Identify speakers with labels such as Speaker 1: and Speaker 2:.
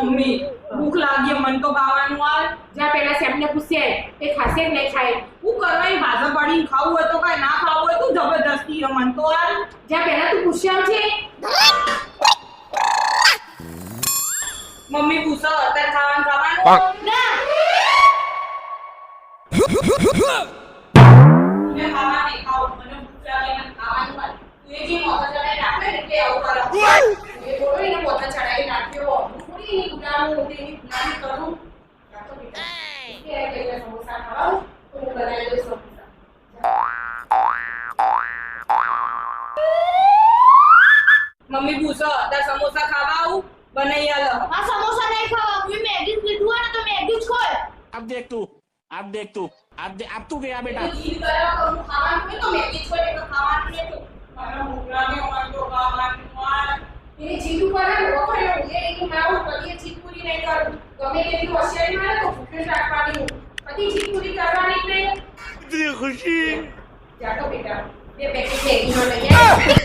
Speaker 1: mummy ભૂખ લાગી મન તો ખાવાનું આલ
Speaker 2: જા પેલા સેમને પૂછે તે ખાશે કે નહીં ખાય
Speaker 1: હું કરવાય ભાજપ પાડીને ખાવું હોય તો કાઈ ના ખાવું હોય તું જબરદસ્તી મન તો આલ
Speaker 2: જા પેલા તું પૂછે આવજે
Speaker 1: મમ્મી પૂછો અત્યારે ખાવાનું
Speaker 2: ના
Speaker 1: મેં ખાવા નહીં ખાવું મને ભૂખ લાગે મને ખાવાનું આલ તું એ જે મોઢા ચડાઈ નાખે ને એટલે આવું કરે એ બોલો એને મોઢા ચડાઈ નાખ્યો પૂરી ગુલામો ઉઠીની ગુલામી કરું કાતો બેટા કે કે સમોસા ખાવ તો હું બનાવી દઉં સમોસા મમ્મી પૂછો અત્યારે સમોસા ખાવા આવું બનાવી આલો
Speaker 2: આ સમોસા નહીં ખાવા હું મેગી લીધું હોય ને તો મેગી જ ખોય
Speaker 3: अब देख तू अब तू गया बेटा
Speaker 1: જીદ કરવા તો હું ખાવાનું નહીં તો મેગી છોડે તો ખાવાનું નહીં તો મને ભૂખ લાગે મને તો ખાવાનું મન
Speaker 2: એની જીદ ઉપર રોકો ને હું એની મારું કદી જીદ પૂરી નહીં કરું ગમે તેટલી હોશિયારી મારે તો ભૂખે જ રાખવાની હું કદી જીદ પૂરી કરવાની જ નહીં
Speaker 3: इतनी खुशी
Speaker 2: જા તો બેટા બે પેકેટ મેગી નો લઈ આવ